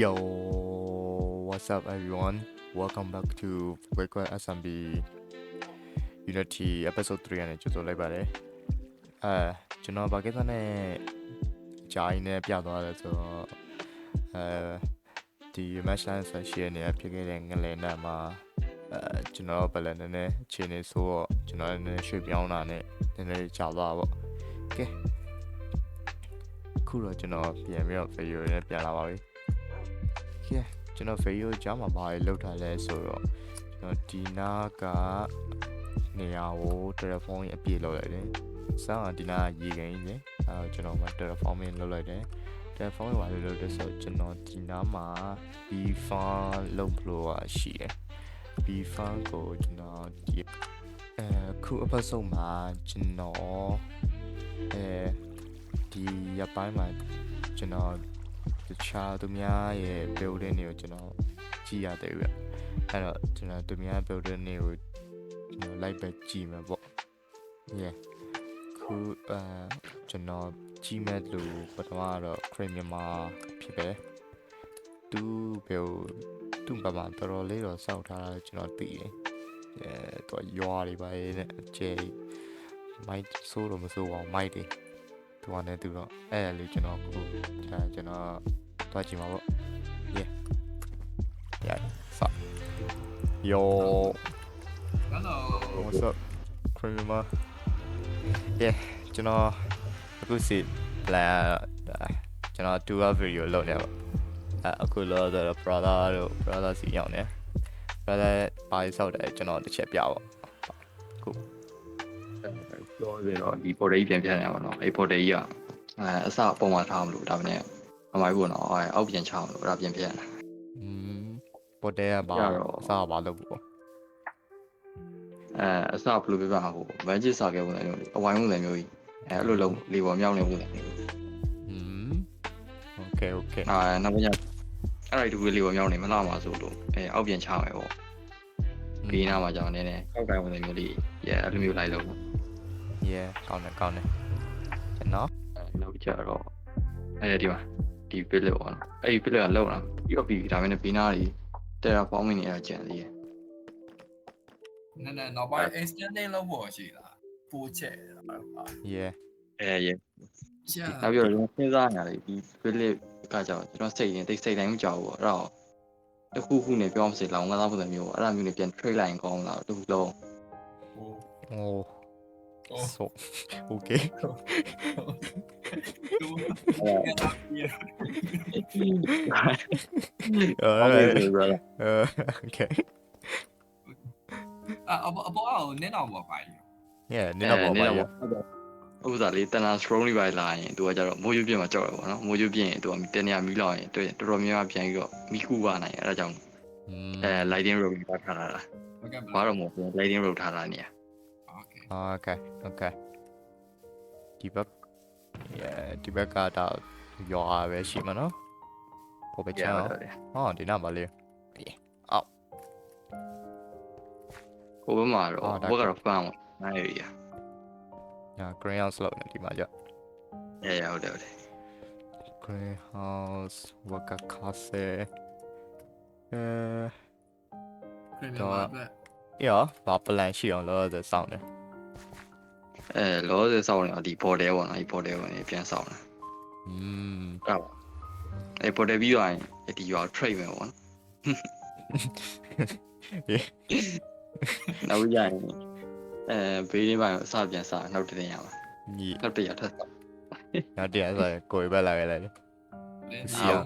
Yo, what's up everyone? Welcome back to Breakwell SMB Unity episode 3နဲ့ကြိုဆိုလိုက်ပါတယ်။ကျွန်တော်ဘာကိစ္စနဲ့ဂျာအင်းနဲ့ပြသွားလဲဆိုတော့ဒီ match line session နဲ့ဖြစ်ခဲ့တဲ့ငလင်နဲ့မှာကျွန်တော်ဘယ်လဲနည်းနည်းအခြေအနေဆိုတော့ကျွန်တော်လည်းရွှေ့ပြောင်းတာနဲ့နည်းနည်းကြာသွားပေါ့။ Okay ခုတော့ကျွန်တော်ပြန်ပြီးတော့ video နဲ့ပြန်လာပါပြီ။ Yeah ကျွန်တော် video ကြားမှာဘာတွေလုပ်ထားလဲဆိုတော့ကျွန်တော်ဒီနာကနေရာကို terraforming အပြည့်လုပ်လိုက်တယ်။စမ်းဒီနာရေကန်ကြီးလေကျွန်တော်မှ terraforming လုပ်လိုက်တယ်။ terraforming ဘာလို့လုပ်လဲဆိုတော့ကျွန်တော်ဒီနာမှာ bee farm လုပ်လို့ရှိတယ်။ bee farm ကိုကျွန်တော်ဒီခု episode မှာကျွန်တော်ဒီရပိုင်းမှာကျွန်တော်တခြားသူများရဲ့ building တွေကိုကျွန်တော်ကြည့်ရတယ်ဗျ။အဲ့တော့ကျွန်တော်သူများ building တွေကိုကျွန်တော်လိုက်ပဲကြည့်မှာပေါ့။ Yeah ခုကျွန်တော်ကြည့်မဲ့လူပထမတော့ Crane မြန်မာဖြစ်ပဲ။သူဘာမှတော်တော်လေးတော့စောက်ထားတာကျွန်တော်သိတယ်။သူရွာတွေပါရဲ့အကျယ်မိုက်ဆိုးတော့မဆိုးပါဘူးမိုက်တွေသူကလည်းသူတော့အဲ့လေကျွန်တော်ခုကျွန်တော်တွားကြည့်မှာပေါ့ yeah yo Hello what's up Crema yeah ကျွန်တော်အခုစီ plan ကျွန်တော်2 video လုပ်နေပါအခုလောဆိုတော့ brother စီရောက်နေ brother ပါရီဆောက်တယ်ကျွန်တော်တစ်ချက်ပြပါခုပြောရတော့ဒီ portal ကြီးပြန်ပြန်ရပါတော့အဲ့ portal ကြီးကအစပုံမှန်ထားမလို့ဒါပေမဲ့အမိုက်ဘူးနော်အောက်ပြန်ချအောင်လို့အဲ့ဒါပြန်ပြန်portal ကဘာအစဘာလုပ်ဘူးအစဘယ်လိုပြပါဟို magic စာခဲ့ဝင်တယ်မျိုးအဝိုင်းဝင်တယ်မျိုးကြီးအဲ့လိုလုံးလေပေါ်မြောက်နေဝင်တယ်okay နောက်ပိုင်းကျအဲ့ဒီတူလေပေါ်မြောက်နေမလားမှာဆိုလို့အောက်ပြန်ချမယ်ပေါ့ဒီနားမှာကြောင်နေနေအောက်တိုင်းဝင်တယ်မျိုးလေးအဲ့လိုမျိုးလိုက်လို့yeah ကောင်းတယ်ကျွန်တော်နောက်ကြတော့ဒီမှာဒီ pillar ပေါ့နော်အဲ့ဒီ pillar ကလောက်လာပြီးတော့ပြီးဒါပေမဲ့ဘီနာတွေ terraforming နေရကြံသေးတယ်နောက်ပိုင်း extending လုပ်ဖို့ရှိလားပို့ချက်yeah နောက်ပြီးတော့စဉ်းစားနေရတယ်ဒီ pillar ကကြောင်ကျွန်တော်စိတ်တိုင်းမကြောက်ဘူးပေါ့အဲ့တော့တစ်ခုနဲ့ပြောမစလောင်ငါးသားပုံစံမျိုးပေါ့အဲ့ဒါမျိုးနဲ့ပြန် trade လိုက်ရင်ကောင်းလားတစ်ခုလုံး so okay okay အပေါ်အောင်နင်းတော့ပါပါyeah နင်းတော့ပါပါဥပစာလေးတနာ strong လေးပါလာရင်သူကကြတော့မိုးရွပြင်းမှာကြောက်ရပါတော့မိုးရွပြင်းရင်သူကတနေရာမီးလောက်ရင်တော်တော်များများပြန်ပြီးတော့မီးကူပါနိုင်အဲ့ဒါကြောင့်lighting road ပါထားတာဘာတော့မဟုတ်ဘူး lighting road ထားတာနေရokay ဒီဘက်ကတော့ရွာပဲရှိမှာနော်ဟိုဘက်ချောင်းဒီနားပါလေအော်ဟိုဘက်မှာတော့ဘက်ကတော့ fan နားရရgreen house လောက်နေဒီမှာကြောက်ဟုတ်တယ် green house waka kase တော့ဘာ plan ရှိအောင်လို့ဆိုစောင်းတယ်လောဆယ်စောင်းနေဒီ border ပေါ့နော်ဒီ border ဝင်ပြန်စောင်းတာဟုတ်ပါborder ပြီးသွားရင်ဒီရွာ trade မယ်ပေါ့နော်နောက်ကြရင်ဘေးလေးပိုင်းအစပြန်စနောက်တင်ရမှာနောက်တရထပ်နောက်တရဆိုကိုယ်ပဲလာခဲ့လိုက်လေစီအောင်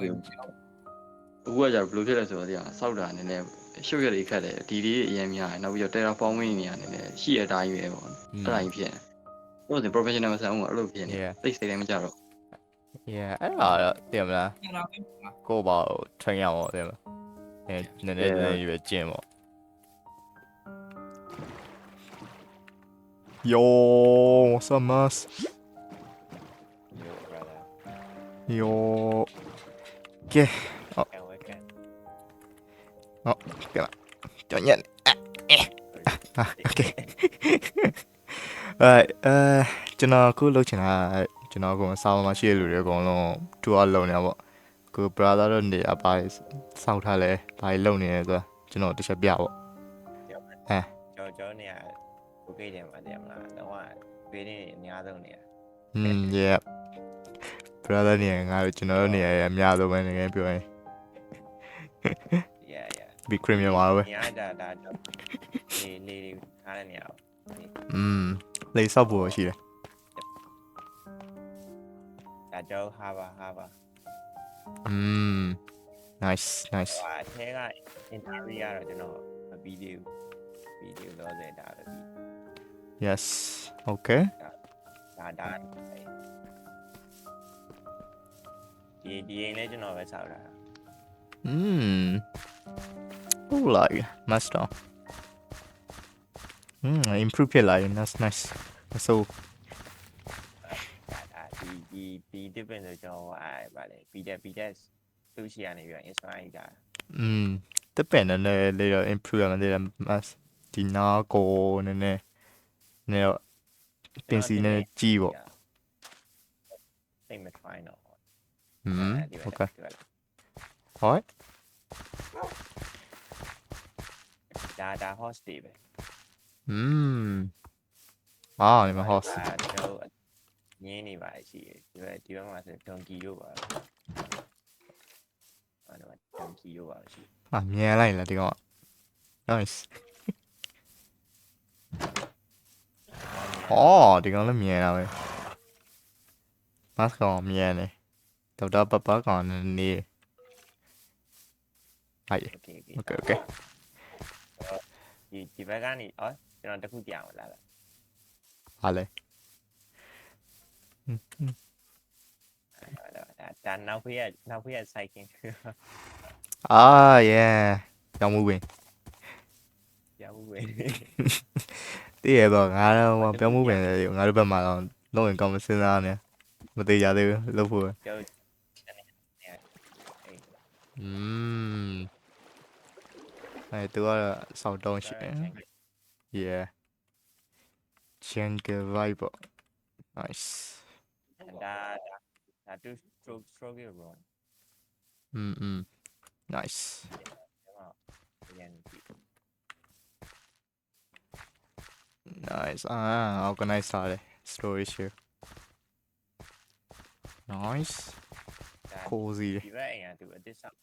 အခုကကြာဘယ်လိုဖြစ်လဲဆိုတော့ဒီကစောက်တာနည်းနည်းရှုပ်ရည်ခက်တယ်ဒီလေးအရင်များနောက်ပြီးတော့ terraforming နေရတယ်နည်းရှိရတိုင်းပဲပေါ့အဲ့ဒါကြီးဖြစ်နေတော့ professional မဆန်ဘူးအဲ့လိုဖြစ်နေသိစိတ်လည်းမကြတော့yeah အဲ့ဒါတော့တင်မလားကိုယ့်ဘာကို train ရအောင်တင်မလားနည်းနည်းရွယ်ကျင့်ပေါ့Yo, what's up, Mas? Yo. Okay. Okay. Chọn nhận. Okay. Alright,ကျွန်တော်ခုလုပ်ချင်တာကျွန်တော်ကစောင်းမှာရှိတဲ့လူတွေအကုန်လုံး2 hour လုံးနေပါ ကို brother တို့နေအပါစောက်ထားလဲဘာလုံနေလဲဆိုကျွန်တော်တစ်ချက်ပြပေါ့ ကျော်နေရကိုကိတ်တယ်မှာတယ်မလားတော့ဘေးနေအများဆုံးနေရ yeah brother နေငါတို့ကျွန်တော်တို့နေရအများဆုံးပဲငယ်ပြောရင် yeah big cream မှာပဲ နေရဒါနေထားတဲ့နေရ လေဆောက်ဖို့ရှိတယ် ဒါကျော်ဟာပါ nice အထဲက interview ရတော့ကျွန်တော်မပြီးသေးဘူးတော့စေတာတော့ yes okay ဒါဒီရင်လည်းကျွန်တော်ပဲဆောက်တာ oh like master improve ဖြစ်လာရင် that's nice so ဒီ different ဆိုကျွန်တော်ဗာလေ BTS သူရှိရနေပြီး inspire တာ depende နဲ့လေ improve ရမယ်လေ mas ဒီနာကိုနည်းနည်းပင်စီနဲ့ကြီးပေါ့ သိမ try တော့ okay ဟုတ် ဒါ host တွေပဲ ဒီမှာ host ကျွန်တော်ညင်းနေပါရှိတယ်ဒီဘက်မှာဆို donkey တို့ပါအဲ့တော့ donkey တို့ပါရှိ မြင်လိုက်လားဒီကောင် nice ဒီကောင်လည်းမြင်တာပဲ mask ကောင်မြင်တယ်ဒေါက်တာပပကောင်နေဟိုက် okay ဒီဘက်ကနေကျွန်တော်တခုပြအောင်လာ ဟာလေ ဒါနောက်ဖေး cycling yeah ကြောင်မှုပင် ရဘူးပဲ တည်ရတော့ငါတော့ပြောမှုပင်လေငါတို့ဘက်မှာတော့လုံးရင်ကောင်းမစင်းစားနေမသေးကြသေးဘူးလုပ်ဖို့တူကတော့စောက်တုံးရှိတယ် yeah jungle vibe ပေါ့ nice ဒါ two stroke ရော nice nice organize ထားတယ် story share nice cozy ဒီဘက်အိမ်ကသူအစ်စ်ဆောက်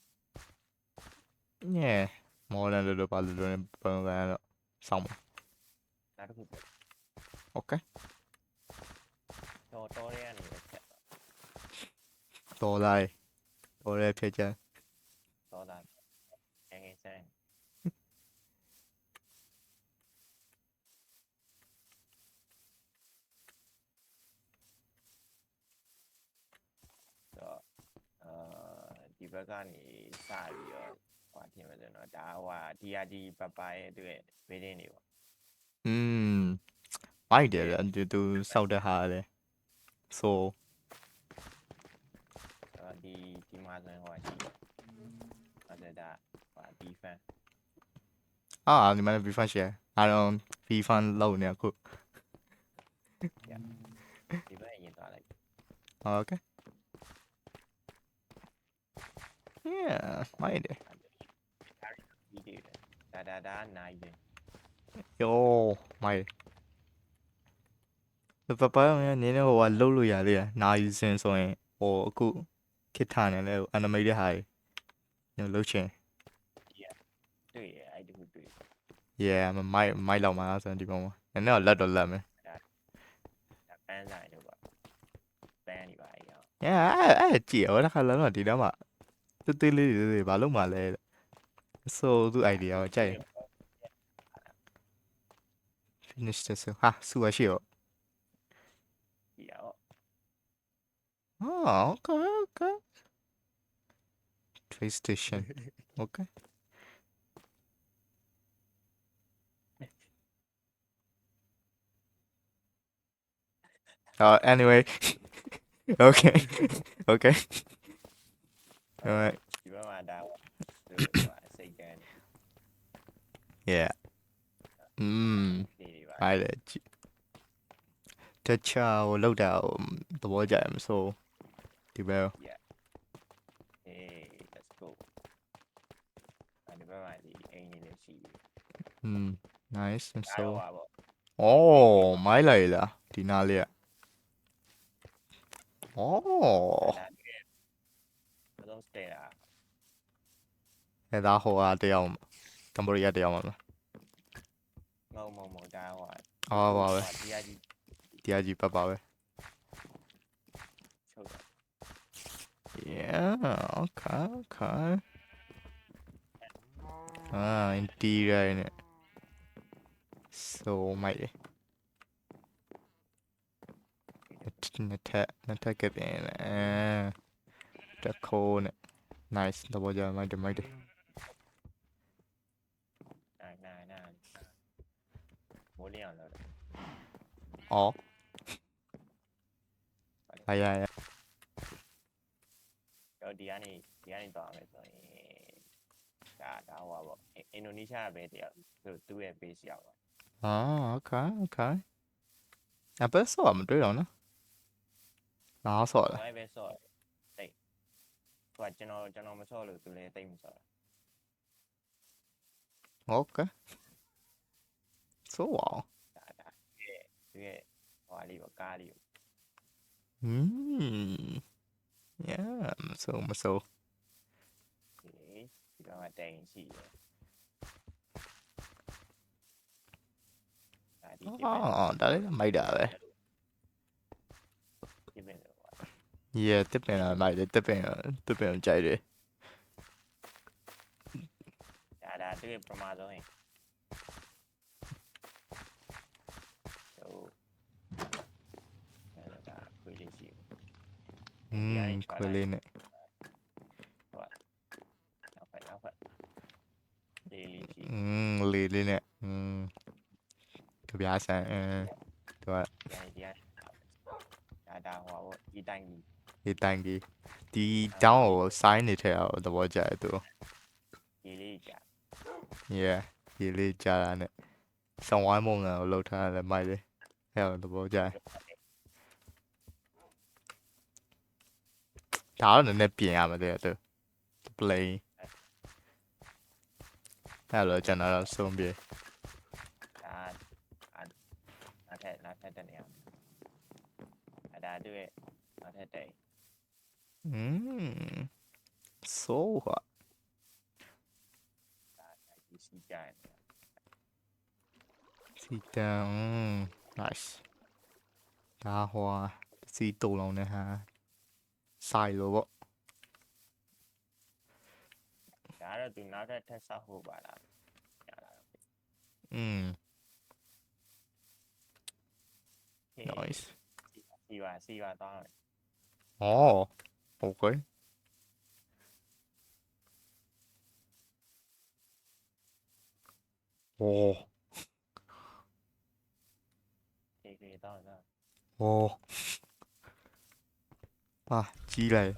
yeah modern လို့ပါလို့ပုံစံတော့စောင်းပါ နောက်တစ်ခု okay တော်ရဲကနေပဲချက် တော်ရဲဖြစ်ချင် တော်တာငယ်စမ်းဒီဘက်ကနေစပြီးတော့ဟိုထင်မယ်ဆိုတော့ဒါDRD ပပရဲ့သူရဲ့ဗီဒီယိုတွေပေါ့ မိုက်တယ်ဗျသူစောက်တဲ့ဟာလေ so ဒီမှာဆိုရင်ဟိုရှိတယ်ဒါdefense ဒီမှာ refund share အားလုံး refund လုပ်နေအခု ဒီဘက်ရင်သွားလိုက် okay yeah မိုက်တယ် ဗီဒီယိုဒါနိုင်တယ် yo မိုက်ပပနည်းနည်းဟိုကလှုပ်လို့ရသေးတယ်နာယူစင်ဆိုရင်ဟိုအခုခစ်ထားနေလဲ animate ဟာညလှုပ်ချင် တွေ့ရအဲ့ဒီခုတွေ့ yeah မိုက်လောက်မှာဆိုရင်ဒီပုံမှာနည်းနည်းတော့လက်မယ် ဒါပန်းဆိုင်တို့ပါပန်းနေပါအဲ့ရော yeah ကြည့်ရောတစ်ခါလုံးတော့ဒီတော့မှတေးလေးတွေဘာလို့မှလဲ so သူ idea ကိုကြိုက် finish this ဟာစူရှိရော ဒီရော okay train station okay anyway okay alright ဒီဘက်မှာဒါစိတ်ကန်း yeah နေပါ အဲ့လေတခြားဟိုလောက်တာသဘောကျရမဆိုဒီဘက် အေး ဒီဘက်မှာဒီအိမ်ကြီးလေးရှိတယ် nice ဒါ so တော့ပါပေါ့ မိုင်းလိုက်လားဒီနားလေးอ่ะဩ ဒါတကယ်အဆုံးစတေတာ အဲ့ဒါဟိုအားတယောက်ကမ္ဘောဒီးယားတယောက်မှာလား မဟုတ်ဒါဟို အော်ပါပဲ တရားကြီး တရားကြီးပတ်ပါပဲ ချုပ်တာ yeah okay interior နဲ့ so မိုက်တယ်နှစ်ထပ်ကတဲ့တခိုးနဲ့ nice တော့ကြာမိုက်တယ် နာမိုးလင်းအောင်လုပ်တယ် အော်အရာ တော့ဒီကနေတော့မယ်ဆိုရင်ဒါဟိုပါပေါ့အင်ဒိုနီးရှားပဲတယောက်သူ့ရဲ့ base ရောက်ပါ okay အပတ်စောမတွေ့တော့နော်နားစောလား ဘယ်ပဲဆော့တိတ်သူကကျွန်တော်မဆော့လို့သူလည်းတိတ်မဆော့ okay so wow ဒါသူရဲ့ဟိုလေးပေါ့ကားလေး yeah မဆို ဒီတော့တိုင်ရှိတယ်ဒါလေးမိုက်တာပဲ ဒီပင်တော့ yeah တစ်ပင်လာမိုက်တယ်တစ်ပင်ကြိုက်တယ် ဒါသူရဲ့ပမာဆုံးရင်ဆိုဒါခွေးလေးရှိ ခွေးလေးနဲ့ နောက်ဖက်လေးလေးရှိ လေးနဲ့ကြပြဆန်သူက ဒီဒါဟိုဒီတိုင်းကြီး ဒီတိုင်းကြီးဒီတောင်းကိုစိုင်းနေထဲအောင်သဘောကျတယ်သူ ဒီလေးကြာ yeah ဒီလေးကြာတာနဲ့ဆောင်းဝိုင်းမုံကိုလှုပ်ထားတယ်မိုက်တယ်အဲ့တော့သဘောကျတယ်ဒါတော့နည်းနည်းပြင်ရမှာတဲ့သူ play အဲ့လိုကျွန်တော်တော့ဆုံးပြေ ဒါနောက်ထပ်တနေအောင်ဒါသူရဲ့နောက်ထပ်တိုင် so hot ဒီစီကြတယ် စီတန် nice ဒါဟိုစီတုံလုံးနဲ့ဟာဆိုင်လို့ပေါ့ ဒါတော့သူနောက်ထပ်ဆောက်ဖို့ပါလား nice စီပါတော့ okay ဒီတော့ ဟာကြီးလိုက်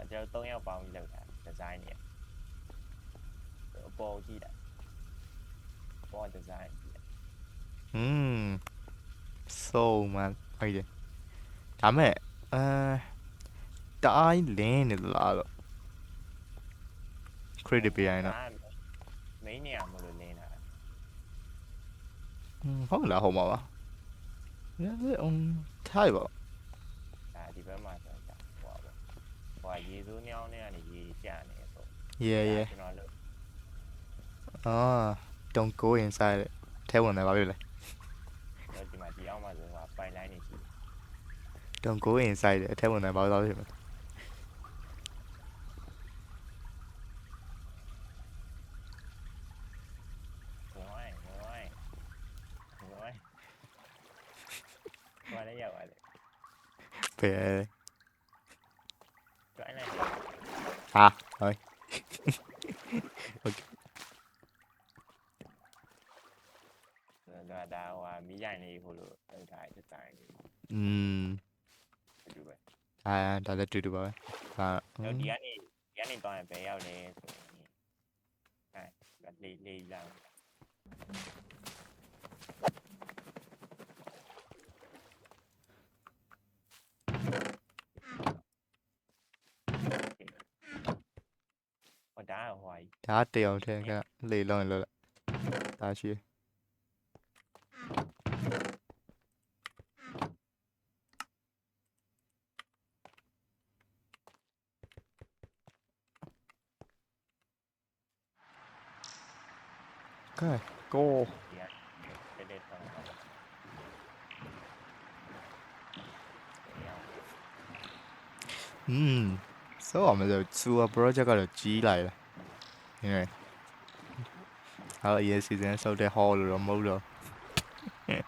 ကျွန်တော်3ယောက်ပေါင်းပြီးလုပ်တာဒီဇိုင်းနေအပေါ်ကြည့်တာပေါ်ဒီဇိုင်း so man ဟုတ်တယ်ဒါမဲ့တိုင်းလင်းနေလားတော့ credit ပေးရင်တော့ main နေရာမလို့လင်းတာ ဟုတ်လားဟုတ်မှာပါထားပါ ဒါဒီဘက်မှာဆိုတော့ဟိုရေစိုးညောင်းနဲ့ကနေရေကျနေဆို yeah ကျွန်တော်လို့ don't go inside ထဲဝင်တယ်ပါပြီလေ ဒီမှာဒီအောင်မှာဆိုတော့ပိုင်လိုင်းနေရှိ don't go inside ထဲဝင်တယ်ပါတော့ဖြစ်မယ် ဘာလဲရောက်ပါလဲ ပဲ ကျွိုင်းလိုက် ဟာဟုတ် ဒါဟိုမီးရိုင်လေးဟိုလိုလောက်ထားတဲ့တိုင်းလေး တူပဲ ဒါလည်းတူတူပါပဲဟာ တော့ဒီကနေတော့ဘယ်ရောက်လဲဆိုရင်လေးလာ ဒါဟွာကြီး ဒါတယောက်ထဲကလေလုံးလို့ဒါရှိကဲကို ဒီကတဲ့ထောင်းပါဆိုအောင်မလို့သူက project ကတော့ကြီးလိုက်了因为还有一时间收的好了冇了 အဲ့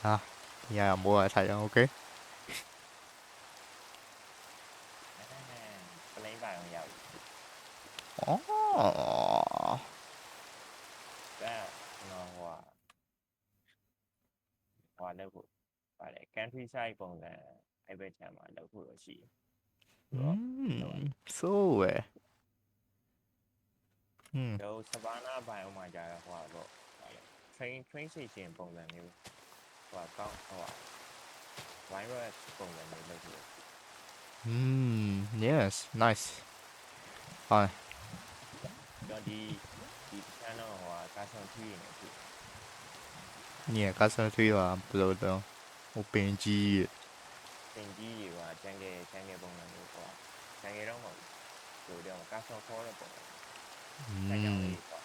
ဒါဒီကမိုးရ 啊呀冇太阳 OK ပလိန်ပိုင်အောင်ရောက် 哦 ဒါတော့ဟွာလည်းကိုပါတယ် country side ပုံစံအဲ့ဘက်ခြမ်းမှာလောက်ဖို့ရှိတယ် so တော့စပါနာပိုင်အောင်မှာကြာဟွာတော့ train station ပုံစံမျိုးဟွာကောင်းဟွာ virus ပုံစံမျိုးလုပ်ဖို့ yes nice fine တော့ဒီချမ်းတော့ဟွာကာဆောင်ထီးနေပြီ 你刚才推话不知道我编辑 တင်ကြီးတွေကကျန်ခဲ့ပုံစံမျိုးဟွာကျန်ခဲ့တော့မဟုတ်ဘူးဆိုတော့ကာဆောင်ခေါ်တဲ့ပုံစံကျန်ခဲ့ဟွာ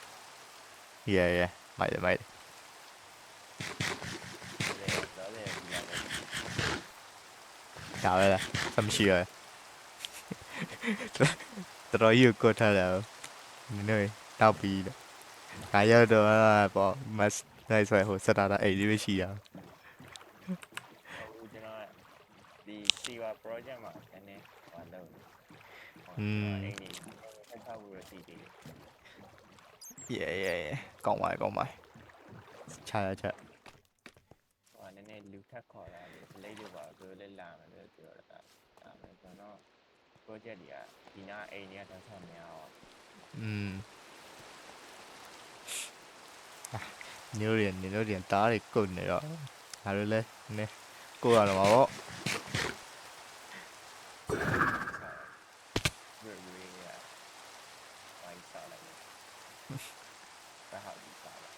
yeah 买的တော့လေဒီလို 咋了什么事啊တော်တော်ကြီးကိုထားတယ်နင်တို့တောက်ပြီးတော့ခါရတော့ပေါ့မတ်နိုင်ဆွဲဟိုစတာတာအိတ်လေးပဲရှိတာ အခုကျွန်တော်ဒီ Siva project မှာနည်းနည်းဟောလုပ်အဲ့ဒီဆက်ထားဖို့ရစီတယ် yeah ကောင်းပါချာချာ ဟောနည်းနည်းလူထက်ခေါ်တာလေလေးတွေပါဆိုလည်းလာမယ်လို့ပြောတာဒါပေမဲ့ကျွန်တော် project တွေကဒီနာအိမ်တွေကတန်းဆောင်များအောင် နင်တို့တွေတားတွေကုတ်နေတော့ငါတို့လည်းနည်းကိုရတော့မှာပေါ့ really ဝိုင်းစားလိုက်တယ်ဒါဟာဒီစားလိုက်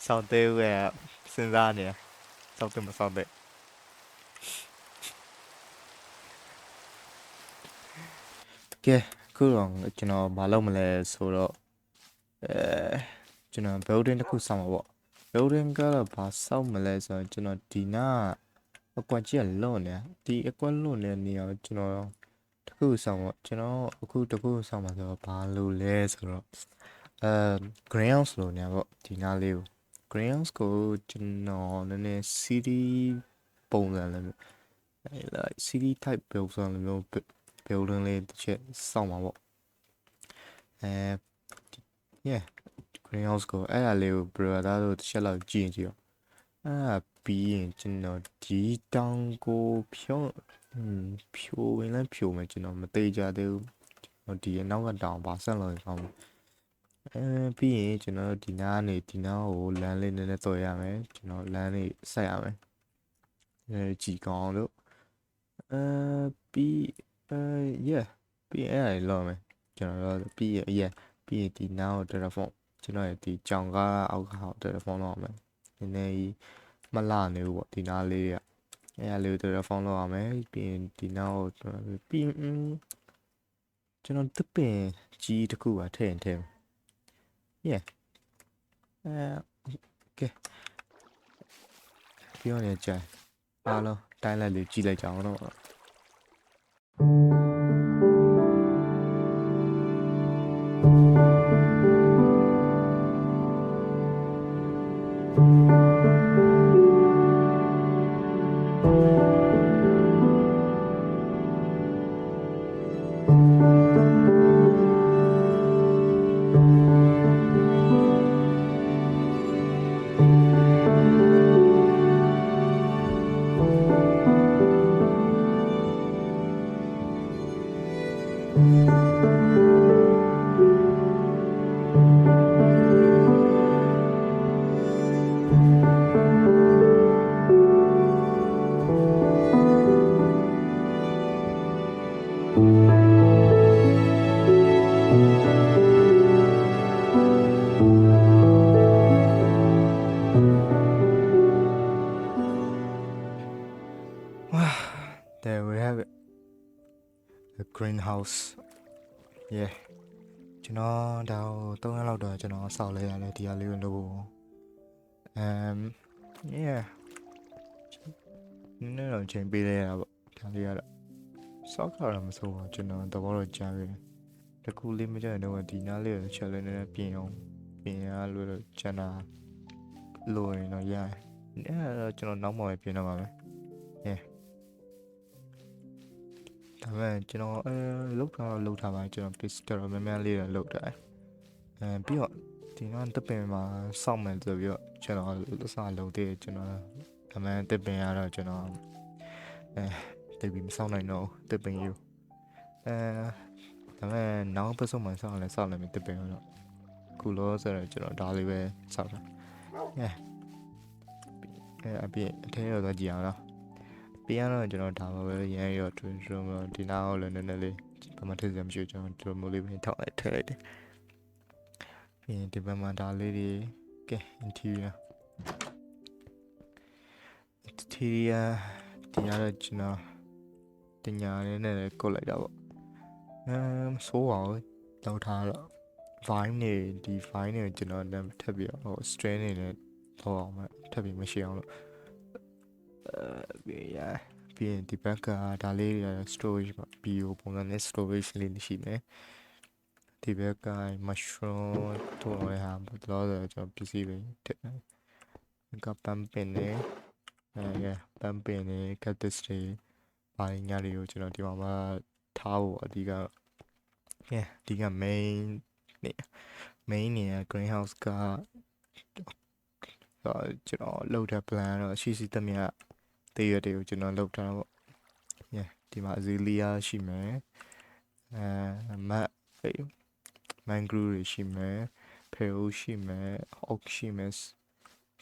စောင့်သေးရဲ့စဉ်းစားနေစောင့်တယ်မစောင့်တဲ့ကဲခုတော့ကျွန်တော်မလုပ်မလဲဆိုတော့ကျွန်တော် building တစ်ခုစောင့်မှာပေါ့ building ကတော့ဘာစောင့်မလဲဆိုတော့ကျွန်တော်ဒီနာအကွက်ကြီးကလွတ်နေဒီအကွက်လွတ်နေနေအောင်ကျွန်တော်တစ်ခုစောင့်ပေါ့ကျွန်တော်အခုတစ်ခုစောင့်မှာဆိုတော့ဘာလို့လဲဆိုတော့grounds လို့ညာပေါ့ဒီနာလေးကို grounds ကိုကျွန်တော်နည်းနည်း city ပုံစံလည်း city type ပုံစံမျိုး building လေးတစ်ချက်စောင့်မှာပေါ့yeah greenhouse ကိုအဲ့ဒါလေးကို brother တို့တစ်ချက်လောက်ကြည့်ရင်အဲ့ဒါပြီးရင်ကျွန်တော်ဒီတောင်ကိုဖြိုးဝင်လဲဖြိုးမယ်ကျွန်တော်မသေးကြသေးဘူးကျွန်တော်ဒီနောက်ကတောင်ပါဆက်လို့ကောင်းပြီးရင်ကျွန်တော်ဒီနားနေဒီနားကိုလမ်းလေးနည်းနည်းတော်ရမယ်ကျွန်တော်လမ်းလေးဆက်ရမယ်ကြည်ကောင်းလို့ပြီး yeah ပြီးအဲ့ဒါလောက်မယ်ကျွန်တော်တို့ပြီးရင်ဒီနားကို telephone ကျွန်တော်ဒီကြောင်ကားအောက်ကဟော telephone လောက်မယ်နည်းနည်းမလာနေဘူးပေါ့ဒီနားလေးကအဲ့ဒါလေးကို telephone လောက်ရမယ်ပြီးရင်ဒီနားကိုပြီးကျွန်တော်တစ်ပင်ကြီးတစ်ခုပါထည့် yeah ကဲပြောနေကြအားလုံးတိုင်းလိုက်လေးကြည့်လိုက်ကြအောင်တော့ greenhouse yeah ကျွန်တော်ဒါ3ရက်လောက်တော့ကျွန်တော်စောက်လဲရတယ်ဒီဟာလေးကိုလုပ်ဖို့yeah နည်းနည်းတော့ချိန်ပေးလိုက်ရတာပေါ့ဒါလေးကတော့စောက်ကတော့မစိုးပါကျွန်တော်သဘောတော့ကြားပြီတကူလေးမကြရင်တော့ဒီနားလေးကိုချက်လဲနေပြင်အောင်ပြင်ရလို့ကျန်တာလိုရင်တော့ရတယ်အဲ့တော့ကျွန်တော်နောက်မှပဲပြင်တော့ပါမယ်ဒါပေမဲ့ကျွန်တော်လောက်ထားပါကျွန်တော် page တော်တော်များများလေးတော့လောက်တာပြီးတော့ဒီတော့တက်ပင်မှာစောင့်မယ်ဆိုပြီးတော့ကျွန်တော်စလုပ်သေးတယ်ကျွန်တော်ဒါပေမဲ့တက်ပင်ရတော့ကျွန်တော်တိတ်ပြီးမစောင့်နိုင်တော့တက်ပင်ယူဒါပေမဲ့နောက်ပတ်စုံမှာစောင့်လဲမတက်ပင်တော့ခုလောဆိုတော့ကျွန်တော်ဒါလေးပဲစောင့်တာအပြင်အထဲတော့ကြည့်အောင်နော်ပြီးရတော့ကျွန်တော်ဒါပါပဲရမ်းရောထွန်းဒီနားကိုလည်းနည်းနည်းလေးဘာမှထည့်စရာမရှိကျွန်တော်ဒီလိုမျိုးလေးပဲထောက်လိုက်ထည့်လိုက်တယ်ပြီးရင်ဒီဘက်မှာဒါလေးတွေကဲ interior ဒီကတော့ကျွန်တော်တင်ညာလေးနဲ့ကုတ်လိုက်တာပေါ့ဆိုးအောင်လောက်ထားတော့ vine နေဒီ vine နေကျွန်တော်လည်းထပ်ပြီးတော့ string နေနဲ့တော့အောင်မှထပ်ပြီးမရှိအောင်လို့ပြီးရင်ဒီဘက်ကဒါလေးရ storage ပေါ့ bio ပုံစံနဲ့ storage လေးရှိမယ်ဒီဘက်က mushroom တို့လည်းဟာတော့ကျွန်တော်ပစ္စည်းပဲထည့်တယ်ကပန်းပင်နေပန်းပင်နေ cactus တွေဘာညာတွေကိုကျွန်တော်ဒီမှာထားဖို့အဓိကဒီက main နေ greenhouse ကကျွန်တော်လုပ်တဲ့ plan တော့ရှိသမျှတည့်ရတယ်ကိုကျွန်တော်လုပ်ထားတော့ဒီမှာ azalea ရှိမယ်mangrove တွေရှိမယ် pear ရှိမယ် oak ရှိမယ်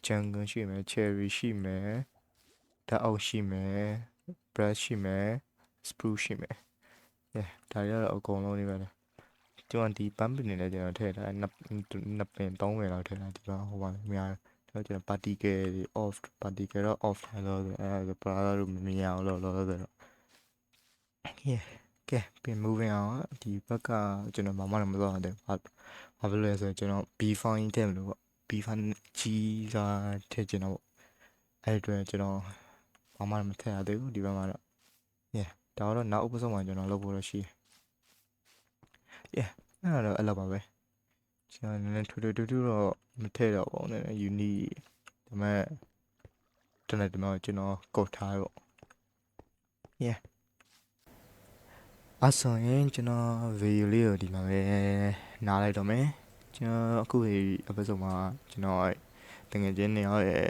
jungle ရှိမယ် cherry ရှိမယ်ဓာတ်အောက်ရှိမယ် brush ရှိမယ် spruce ရှိမယ်ဒါရတော့အကုန်လုံးနေပါလားကျွန်တော်ဒီပန်းပင်နေလဲကျွန်တော်ထည့်ထားနှစ်ပင်3ပင်လောက်ထည့်ထားဒီပါဟိုပါများကျွန်တော် particle တွေ off particle တော့ off ထားလို့အဲပလာတော့မမြင်အောင်လို့ဆိုတော့ကဲပြင် moving အောင်ဒီဘက်ကကျွန်တော်ဘာမှမလုပ်ရတယ်ဘာဖြစ်လဲဆိုတော့ကျွန်တော် B file ထည့်မလို့ပေါ့ B file ကြီးစားထည့်ချင်တော့ပေါ့အဲ့အတွက်ကျွန်တော်ဘာမှမထည့်ရသေးဘူးဒီဘက်မှာတော့ဒါတော့နောက်ဥပဆုံးမှာကျွန်တော်လုပ်ဖို့တော့ရှိအဲ့တော့အဲ့လိုပါပဲကျွန်တော်နည်းနည်းထူတော့မထည့်တော့ဘူးနည်းနည်း unique ဒါပေမဲ့တနေ့တည်းမှာကျွန်တော်ကုတ်ထားပေါ့အဆောရင်ကျွန်တော်ဗီဒီယိုလေးကိုဒီမှာပဲနားလိုက်တော့မယ်ကျွန်တော်အခုအပတ်ဆုံးမှာကျွန်တော်တကယ်ချင်းနေရောက်ရဲ့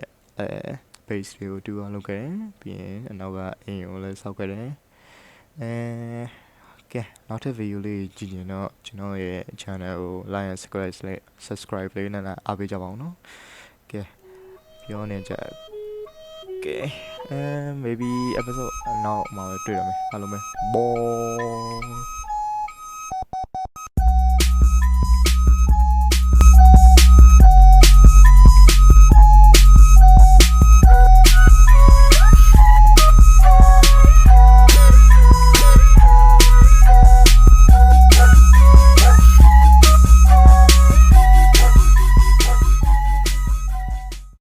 page လေးကိုတူအောင်လုပ်ခဲ့တယ်ပြီးရင်အနောက်ကအိမ်ကိုလည်းစောက်ခဲ့တယ်ကဲနောက်ထပ်ဗီဒီယိုလေးကြည့်ရင်တော့ကျွန်တော်ရဲ့ channel ကို like and subscribe လေးနဲ့အားပေးကြပါအောင်နော်ကဲပြောနေကြကဲmaybe episode နောက်မှာတွေ့ရမယ်အားလုံးပဲ bye